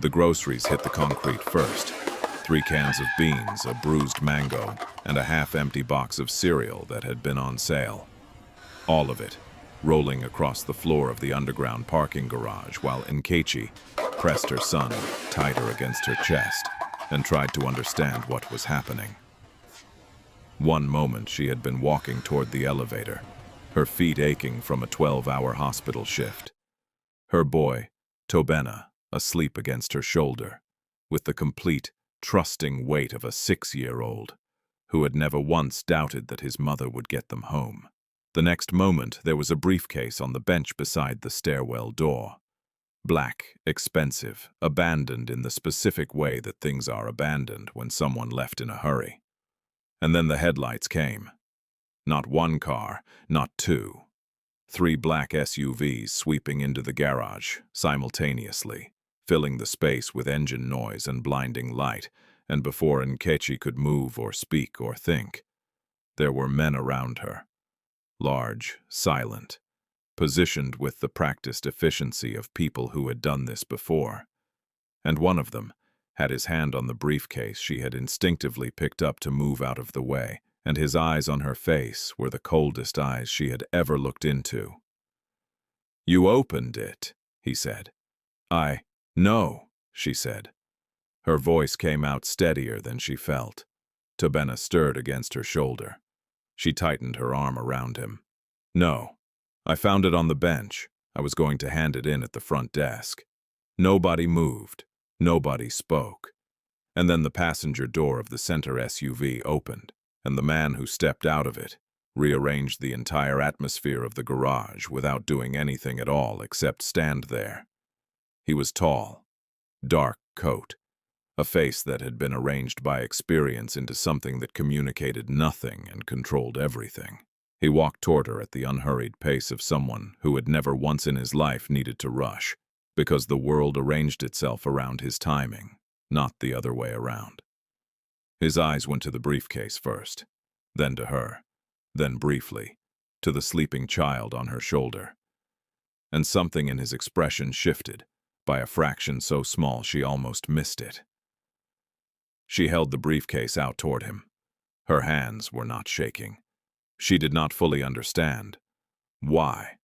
The groceries hit the concrete first. 3 cans of beans, a bruised mango, and a half-empty box of cereal that had been on sale. All of it rolling across the floor of the underground parking garage while Nkechi pressed her son tighter against her chest and tried to understand what was happening. One moment she had been walking toward the elevator, her feet aching from a 12-hour hospital shift. Her boy, Tobena, asleep against her shoulder, with the complete, trusting weight of a 6-year-old who had never once doubted that his mother would get them home. The next moment, there was a briefcase on the bench beside the stairwell door. Black, expensive, abandoned in the specific way that things are abandoned when someone left in a hurry. And then the headlights came. Not one car, not 2. 3 black SUVs sweeping into the garage simultaneously, filling the space with engine noise and blinding light, and before Nkechi could move or speak or think, there were men around her. Large, silent, positioned with the practiced efficiency of people who had done this before. And one of them had his hand on the briefcase she had instinctively picked up to move out of the way, and his eyes on her face were the coldest eyes she had ever looked into. "You opened it," he said. "No," she said. Her voice came out steadier than she felt. Tobena stirred against her shoulder. She tightened her arm around him. "No. I found it on the bench. I was going to hand it in at the front desk." Nobody moved. Nobody spoke. And then the passenger door of the center SUV opened, and the man who stepped out of it rearranged the entire atmosphere of the garage without doing anything at all except stand there. He was tall, dark coat, a face that had been arranged by experience into something that communicated nothing and controlled everything. He walked toward her at the unhurried pace of someone who had never once in his life needed to rush, because the world arranged itself around his timing, not the other way around. His eyes went to the briefcase first, then to her, then briefly, to the sleeping child on her shoulder. And something in his expression shifted, by a fraction so small she almost missed it. She held the briefcase out toward him. Her hands were not shaking. She did not fully understand. Why?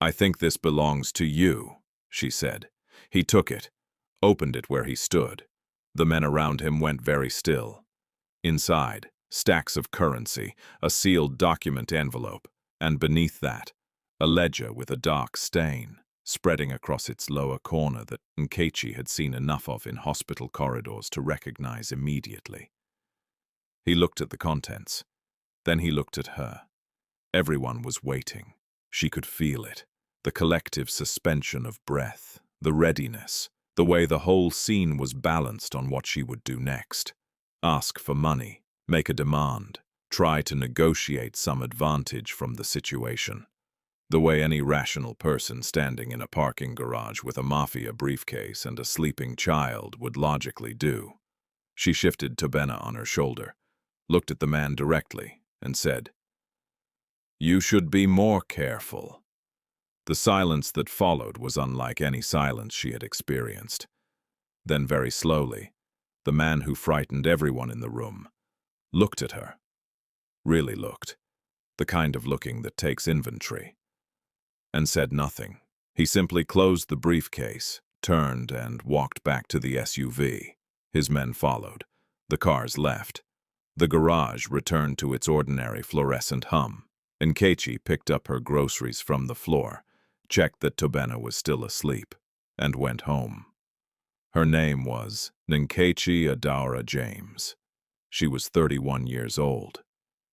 "I think this belongs to you," she said. He took it, opened it where he stood. The men around him went very still. Inside, stacks of currency, a sealed document envelope, and beneath that, a ledger with a dark stain spreading across its lower corner that Nkechi had seen enough of in hospital corridors to recognize immediately. He looked at the contents. Then he looked at her. Everyone was waiting. She could feel it. The collective suspension of breath, the readiness, the way the whole scene was balanced on what she would do next. Ask for money, make a demand, try to negotiate some advantage from the situation. The way any rational person standing in a parking garage with a Mafia briefcase and a sleeping child would logically do. She shifted Tobena on her shoulder, looked at the man directly, and said, "You should be more careful." The silence that followed was unlike any silence she had experienced. Then very slowly, the man who frightened everyone in the room looked at her. Really looked. The kind of looking that takes inventory. And said nothing. He simply closed the briefcase, turned, and walked back to the SUV. His men followed. The cars left. The garage returned to its ordinary fluorescent hum. Nkechi picked up her groceries from the floor, checked that Tobena was still asleep, and went home. Her name was Nkechi Adaura James. She was 31 years old.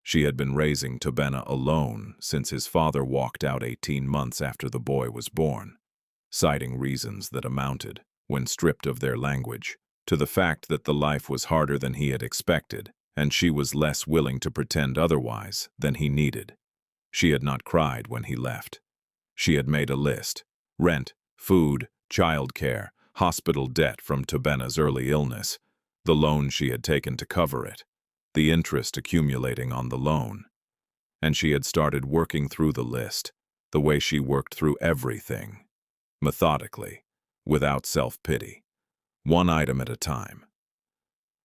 She had been raising Tobena alone since his father walked out 18 months after the boy was born, citing reasons that amounted, when stripped of their language, to the fact that the life was harder than he had expected, and she was less willing to pretend otherwise than he needed. She had not cried when he left. She had made a list: rent, food, childcare, hospital debt from Tobena's early illness, the loan she had taken to cover it, the interest accumulating on the loan. And she had started working through the list, the way she worked through everything, methodically, without self-pity, one item at a time.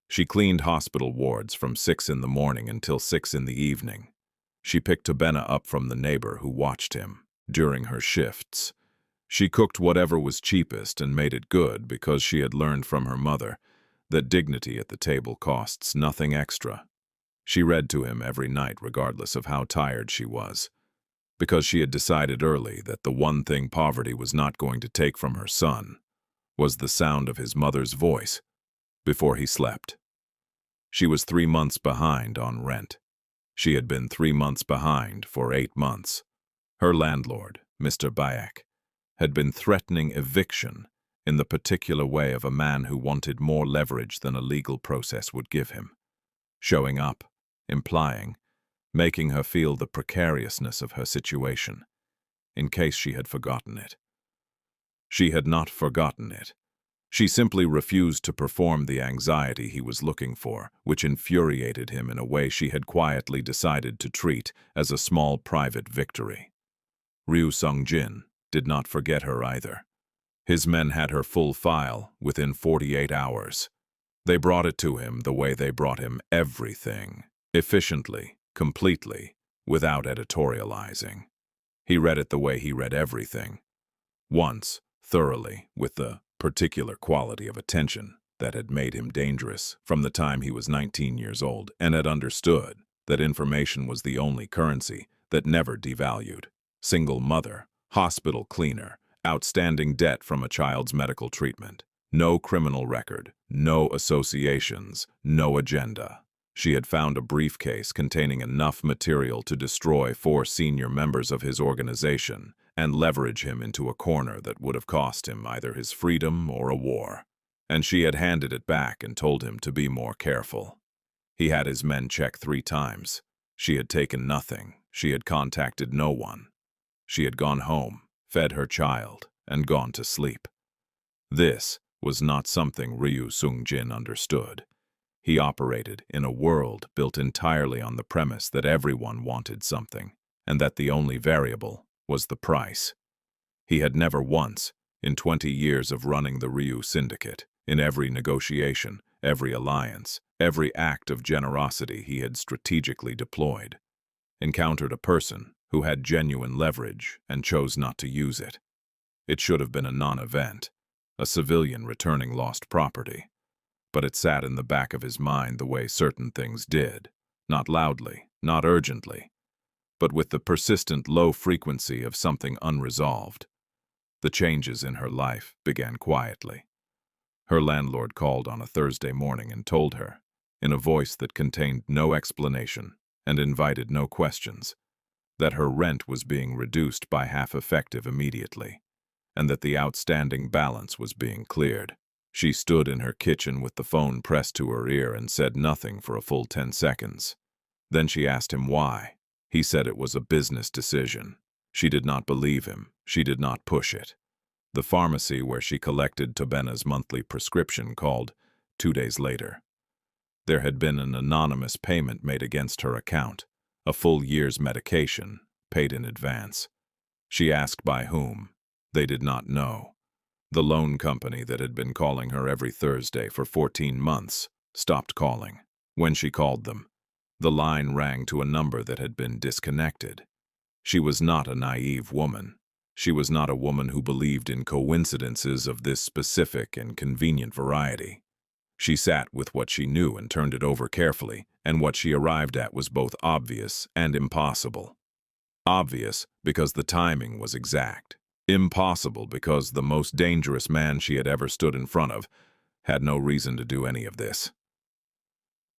She cleaned hospital wards from 6 in the morning until 6 in the evening. She picked Tobena up from the neighbor who watched him during her shifts. She cooked whatever was cheapest and made it good because she had learned from her mother that dignity at the table costs nothing extra. She read to him every night regardless of how tired she was, because she had decided early that the one thing poverty was not going to take from her son was the sound of his mother's voice before he slept. She was 3 months behind on rent. She had been 3 months behind for 8 months. Her landlord, Mr. Bayek, had been threatening eviction in the particular way of a man who wanted more leverage than a legal process would give him, showing up, implying, making her feel the precariousness of her situation, in case she had forgotten it. She had not forgotten it. She simply refused to perform the anxiety he was looking for, which infuriated him in a way she had quietly decided to treat as a small private victory. Ryu Sung-jin did not forget her either. His men had her full file within 48 hours. They brought it to him the way they brought him everything, efficiently, completely, without editorializing. He read it the way he read everything. Once, thoroughly, with the particular quality of attention that had made him dangerous from the time he was 19 years old, and had understood that information was the only currency that never devalued. Single mother, hospital cleaner, outstanding debt from a child's medical treatment, no criminal record, no associations, no agenda. She had found a briefcase containing enough material to destroy 4 senior members of his organization and leverage him into a corner that would have cost him either his freedom or a war. And she had handed it back and told him to be more careful. He had his men check 3 times. She had taken nothing. She had contacted no one. She had gone home, fed her child, and gone to sleep. This was not something Ryu Sung-jin understood. He operated in a world built entirely on the premise that everyone wanted something, and that the only variable was the price. He had never once, in 20 years of running the Ryu Syndicate, in every negotiation, every alliance, every act of generosity he had strategically deployed, encountered a person who had genuine leverage and chose not to use it. It should have been a non-event, a civilian returning lost property. But it sat in the back of his mind the way certain things did, not loudly, not urgently, but with the persistent low frequency of something unresolved. The changes in her life began quietly. Her landlord called on a Thursday morning and told her, in a voice that contained no explanation and invited no questions, that her rent was being reduced by half effective immediately, and that the outstanding balance was being cleared. She stood in her kitchen with the phone pressed to her ear and said nothing for a full 10 seconds. Then she asked him why. He said it was a business decision. She did not believe him. She did not push it. The pharmacy where she collected Tobena's monthly prescription called 2 days later. There had been an anonymous payment made against her account, a full year's medication, paid in advance. She asked by whom. They did not know. The loan company that had been calling her every Thursday for 14 months stopped calling. When she called them, the line rang to a number that had been disconnected. She was not a naive woman. She was not a woman who believed in coincidences of this specific and convenient variety. She sat with what she knew and turned it over carefully, and what she arrived at was both obvious and impossible. Obvious because the timing was exact. Impossible because the most dangerous man she had ever stood in front of had no reason to do any of this.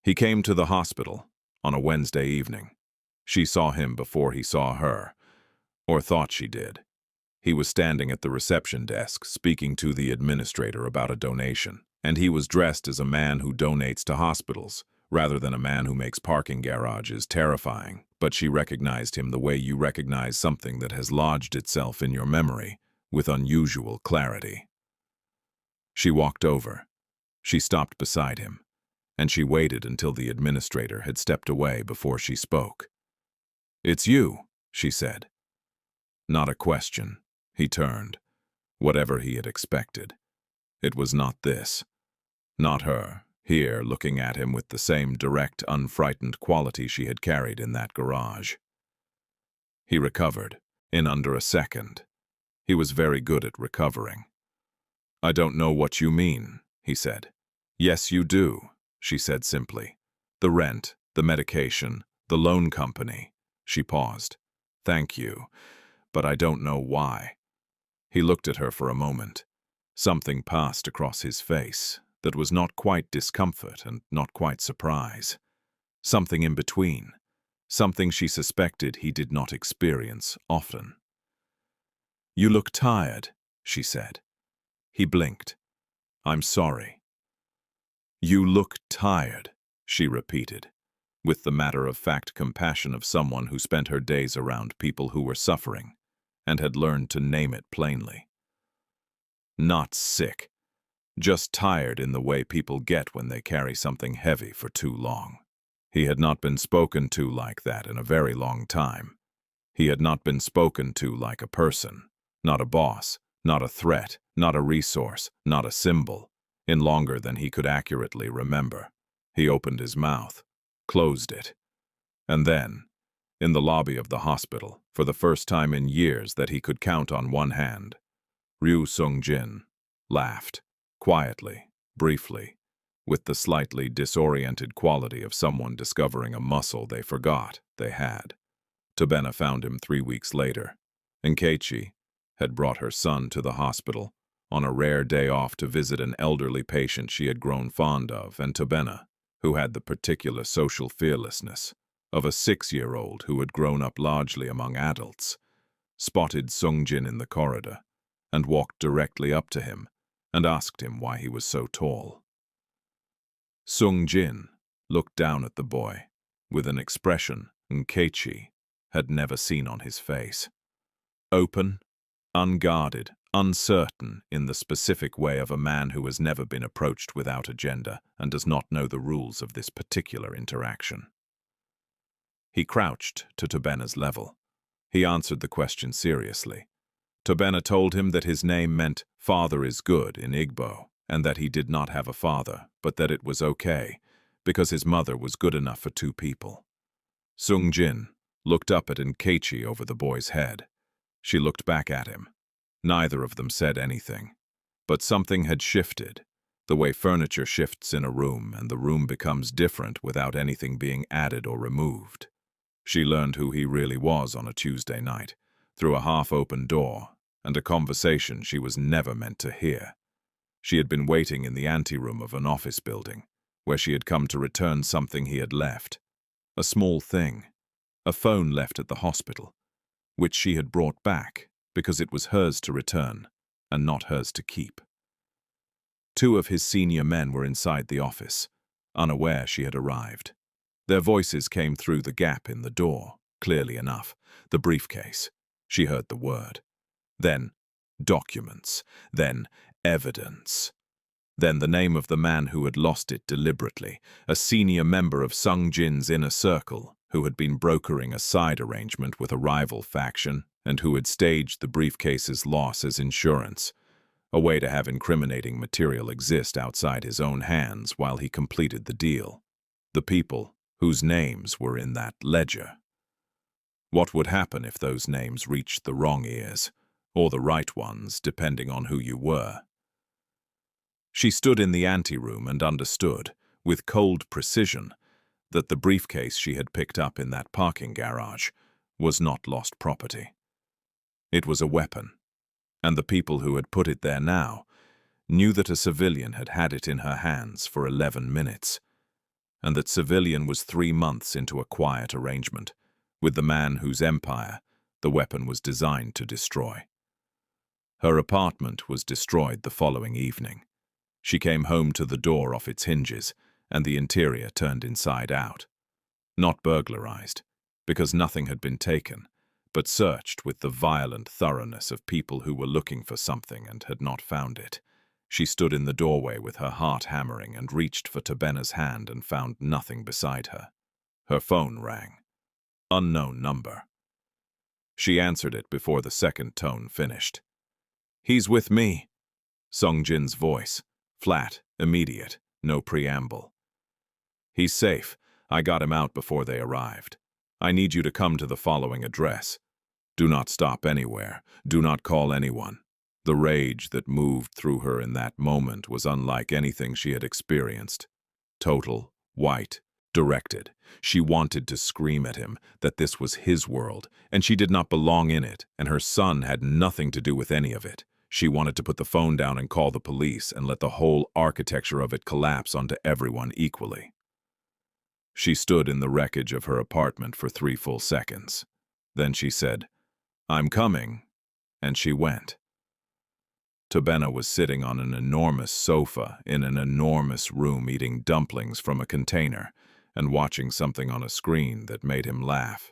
He came to the hospital on a Wednesday evening. She saw him before he saw her, or thought she did. He was standing at the reception desk speaking to the administrator about a donation, and he was dressed as a man who donates to hospitals, rather than a man who makes parking garages terrifying. But she recognized him the way you recognize something that has lodged itself in your memory with unusual clarity. She walked over. She stopped beside him, and she waited until the administrator had stepped away before she spoke. "It's you," she said. Not a question. He turned. Whatever he had expected. It was not this. Not her, here looking at him with the same direct, unfrightened quality she had carried in that garage. He recovered, in under a second. He was very good at recovering. "I don't know what you mean," he said. "Yes, you do," she said simply. "The rent, the medication, the loan company." She paused. "Thank you, but I don't know why." He looked at her for a moment. Something passed across his face that was not quite discomfort and not quite surprise. Something in between. Something she suspected he did not experience often. "You look tired," she said. He blinked. "I'm sorry." "You look tired," she repeated, with the matter-of-fact compassion of someone who spent her days around people who were suffering and had learned to name it plainly. "Not sick. Just tired in the way people get when they carry something heavy for too long." He had not been spoken to like that in a very long time. He had not been spoken to like a person, not a boss, not a threat, not a resource, not a symbol, in longer than he could accurately remember. He opened his mouth, closed it, and then, in the lobby of the hospital, for the first time in years that he could count on one hand, Ryu Sung-jin laughed, quietly, briefly, with the slightly disoriented quality of someone discovering a muscle they forgot they had. Tobena found him 3 weeks later, and Keiichi had brought her son to the hospital on a rare day off to visit an elderly patient she had grown fond of, and Tobena, who had the particular social fearlessness of a 6-year-old who had grown up largely among adults, spotted Sung-jin in the corridor and walked directly up to him and asked him why he was so tall. Sung-jin looked down at the boy with an expression Keiichi had never seen on his face. Open, unguarded, uncertain in the specific way of a man who has never been approached without agenda and does not know the rules of this particular interaction. He crouched to Tobena's level. He answered the question seriously. Tobena told him that his name meant "father is good" in Igbo, and that he did not have a father, but that it was okay, because his mother was good enough for 2 people. Sung-jin looked up at Keiichi over the boy's head. She looked back at him. Neither of them said anything. But something had shifted, the way furniture shifts in a room, and the room becomes different without anything being added or removed. She learned who he really was on a Tuesday night, through a half-open door, and a conversation she was never meant to hear. She had been waiting in the anteroom of an office building, where she had come to return something he had left. A small thing, a phone left at the hospital, which she had brought back because it was hers to return and not hers to keep. 2 of his senior men were inside the office, unaware she had arrived. Their voices came through the gap in the door, clearly enough. The briefcase. She heard the word. Then, documents. Then, evidence. Then the name of the man who had lost it deliberately, a senior member of Sung-jin's inner circle, who had been brokering a side arrangement with a rival faction and who had staged the briefcase's loss as insurance, a way to have incriminating material exist outside his own hands while he completed the deal. The people whose names were in that ledger. What would happen if those names reached the wrong ears, or the right ones, depending on who you were? She stood in the anteroom and understood, with cold precision, that the briefcase she had picked up in that parking garage was not lost property. It was a weapon, and the people who had put it there now knew that a civilian had had it in her hands for 11 minutes, and that civilian was 3 months into a quiet arrangement with the man whose empire the weapon was designed to destroy. Her apartment was destroyed the following evening. She came home to the door off its hinges, and the interior turned inside out. Not burglarized, because nothing had been taken, but searched with the violent thoroughness of people who were looking for something and had not found it. She stood in the doorway with her heart hammering and reached for Tobena's hand and found nothing beside her. Her phone rang. Unknown number. She answered it before the second tone finished. "He's with me." Sung-jin's voice, flat, immediate, no preamble. "He's safe. I got him out before they arrived. I need you to come to the following address. Do not stop anywhere. Do not call anyone." The rage that moved through her in that moment was unlike anything she had experienced. Total, white, directed. She wanted to scream at him that this was his world, and she did not belong in it, and her son had nothing to do with any of it. She wanted to put the phone down and call the police and let the whole architecture of it collapse onto everyone equally. She stood in the wreckage of her apartment for 3 full seconds. Then she said, "I'm coming," and she went. Tobena was sitting on an enormous sofa in an enormous room eating dumplings from a container and watching something on a screen that made him laugh.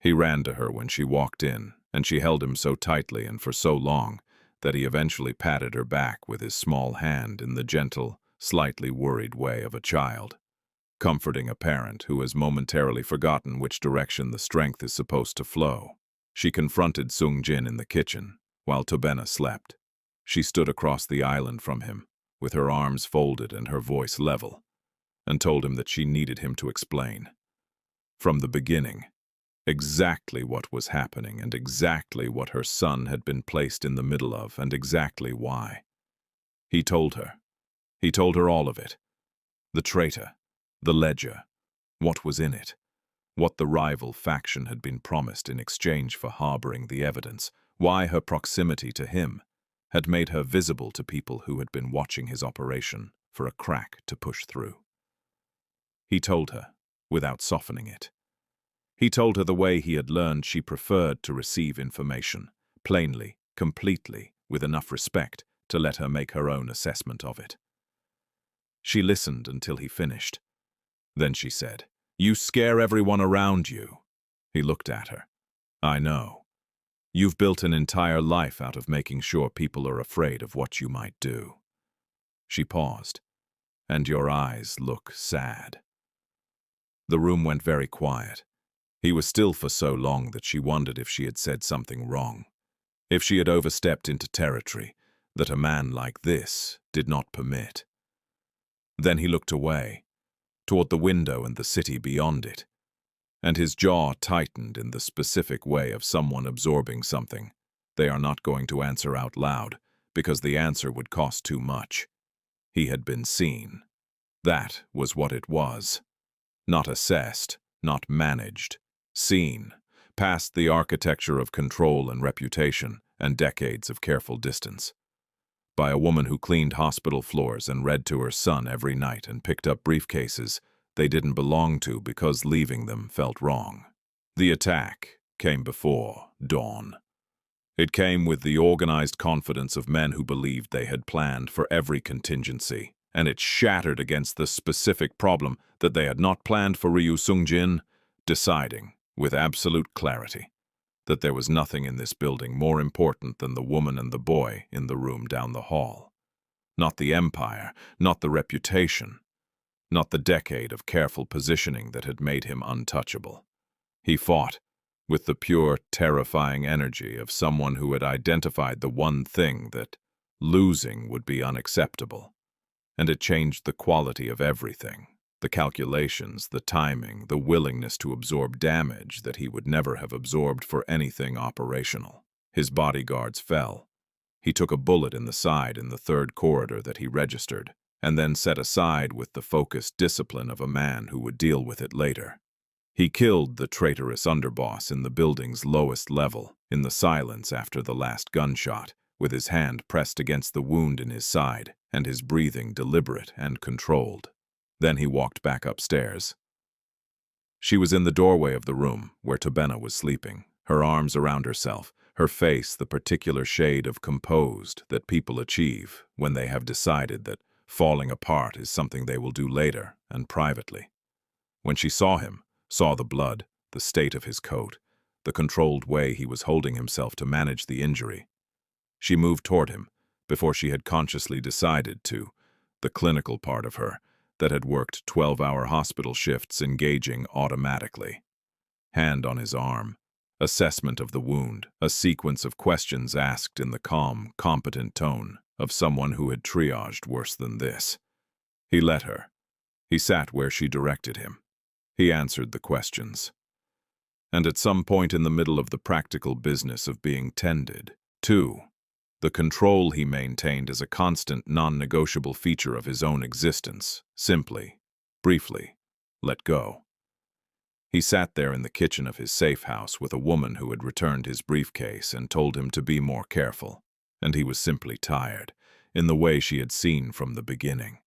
He ran to her when she walked in, and she held him so tightly and for so long that he eventually patted her back with his small hand in the gentle, slightly worried way of a child, comforting a parent who has momentarily forgotten which direction the strength is supposed to flow. She confronted Sung Jin in the kitchen while Tobena slept. She stood across the island from him, with her arms folded and her voice level, and told him that she needed him to explain, from the beginning, exactly what was happening and exactly what her son had been placed in the middle of and exactly why. He told her. He told her all of it. The traitor, the ledger, what was in it, what the rival faction had been promised in exchange for harboring the evidence, why her proximity to him had made her visible to people who had been watching his operation for a crack to push through. He told her, without softening it. He told her the way he had learned she preferred to receive information, plainly, completely, with enough respect to let her make her own assessment of it. She listened until he finished. Then she said, "You scare everyone around you." He looked at her. "I know. You've built an entire life out of making sure people are afraid of what you might do." She paused. "And your eyes look sad." The room went very quiet. He was still for so long that she wondered if she had said something wrong, if she had overstepped into territory that a man like this did not permit. Then he looked away, toward the window and the city beyond it, and his jaw tightened in the specific way of someone absorbing something they are not going to answer out loud because the answer would cost too much. He had been seen. That was what it was. Not assessed, not managed. Seen, past the architecture of control and reputation and decades of careful distance. By a woman who cleaned hospital floors and read to her son every night and picked up briefcases they didn't belong to because leaving them felt wrong. The attack came before dawn. It came with the organized confidence of men who believed they had planned for every contingency, and it shattered against the specific problem that they had not planned for Ryu Sung-jin, deciding, with absolute clarity, that there was nothing in this building more important than the woman and the boy in the room down the hall. Not the empire, not the reputation, not the decade of careful positioning that had made him untouchable. He fought with the pure, terrifying energy of someone who had identified the one thing that losing would be unacceptable. And it changed the quality of everything, the calculations, the timing, the willingness to absorb damage that he would never have absorbed for anything operational. His bodyguards fell. He took a bullet in the side in the 3rd corridor that he registered, and then set aside with the focused discipline of a man who would deal with it later. He killed the traitorous underboss in the building's lowest level, in the silence after the last gunshot, with his hand pressed against the wound in his side and his breathing deliberate and controlled. Then he walked back upstairs. She was in the doorway of the room where Tobena was sleeping, her arms around herself, her face the particular shade of composed that people achieve when they have decided that falling apart is something they will do later and privately. When she saw him, saw the blood, the state of his coat, the controlled way he was holding himself to manage the injury, she moved toward him before she had consciously decided to, the clinical part of her that had worked 12-hour hospital shifts engaging automatically. Hand on his arm, assessment of the wound, a sequence of questions asked in the calm, competent tone of someone who had triaged worse than this. He let her. He sat where she directed him. He answered the questions. And at some point in the middle of the practical business of being tended, too, the control he maintained as a constant, non-negotiable feature of his own existence, simply, briefly, let go. He sat there in the kitchen of his safe house with a woman who had returned his briefcase and told him to be more careful, and he was simply tired, in the way she had seen from the beginning.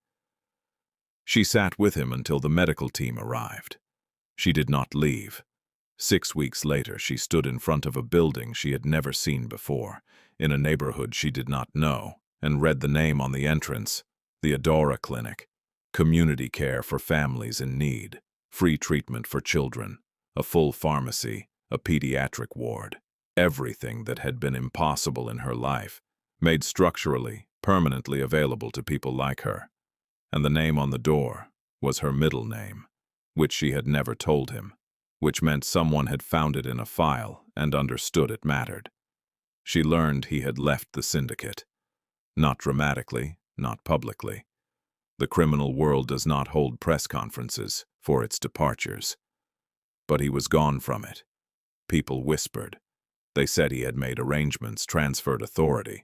She sat with him until the medical team arrived. She did not leave. 6 weeks later, she stood in front of a building she had never seen before, in a neighborhood she did not know, and read the name on the entrance, the Adora Clinic, community care for families in need, free treatment for children, a full pharmacy, a pediatric ward, everything that had been impossible in her life, made structurally, permanently available to people like her. And the name on the door was her middle name, which she had never told him, which meant someone had found it in a file and understood it mattered. She learned he had left the syndicate. Not dramatically, not publicly. The criminal world does not hold press conferences for its departures. But he was gone from it. People whispered. They said he had made arrangements, transferred authority,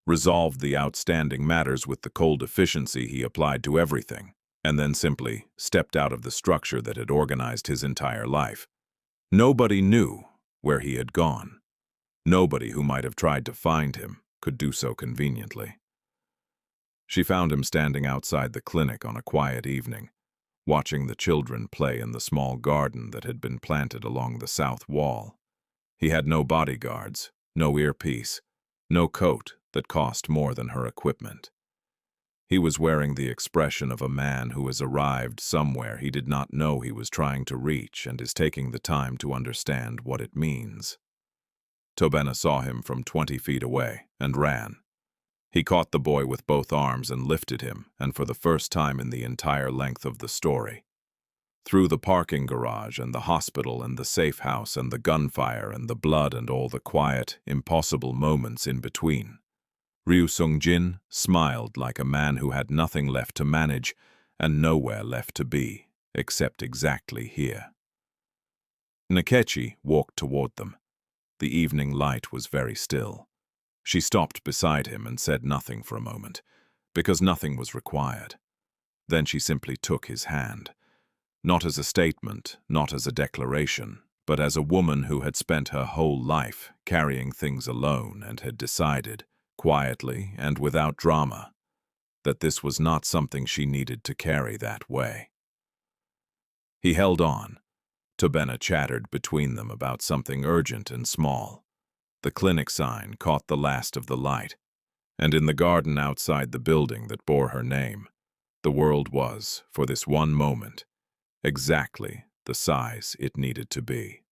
resolved the outstanding matters with the cold efficiency he applied to everything, and then simply stepped out of the structure that had organized his entire life. Nobody knew where he had gone. Nobody who might have tried to find him could do so conveniently. She found him standing outside the clinic on a quiet evening, watching the children play in the small garden that had been planted along the south wall. He had no bodyguards, no earpiece, no coat that cost more than her equipment. He was wearing the expression of a man who has arrived somewhere he did not know he was trying to reach and is taking the time to understand what it means. Tobena saw him from 20 feet away and ran. He caught the boy with both arms and lifted him, and for the first time in the entire length of the story. Through the parking garage and the hospital and the safe house and the gunfire and the blood and all the quiet, impossible moments in between, Ryu Sung-jin smiled like a man who had nothing left to manage and nowhere left to be, except exactly here. Nakechi walked toward them. The evening light was very still. She stopped beside him and said nothing for a moment, because nothing was required. Then she simply took his hand, not as a statement, not as a declaration, but as a woman who had spent her whole life carrying things alone and had decided, quietly and without drama, that this was not something she needed to carry that way. He held on. Tobena chattered between them about something urgent and small. The clinic sign caught the last of the light, and in the garden outside the building that bore her name, the world was, for this one moment, exactly the size it needed to be.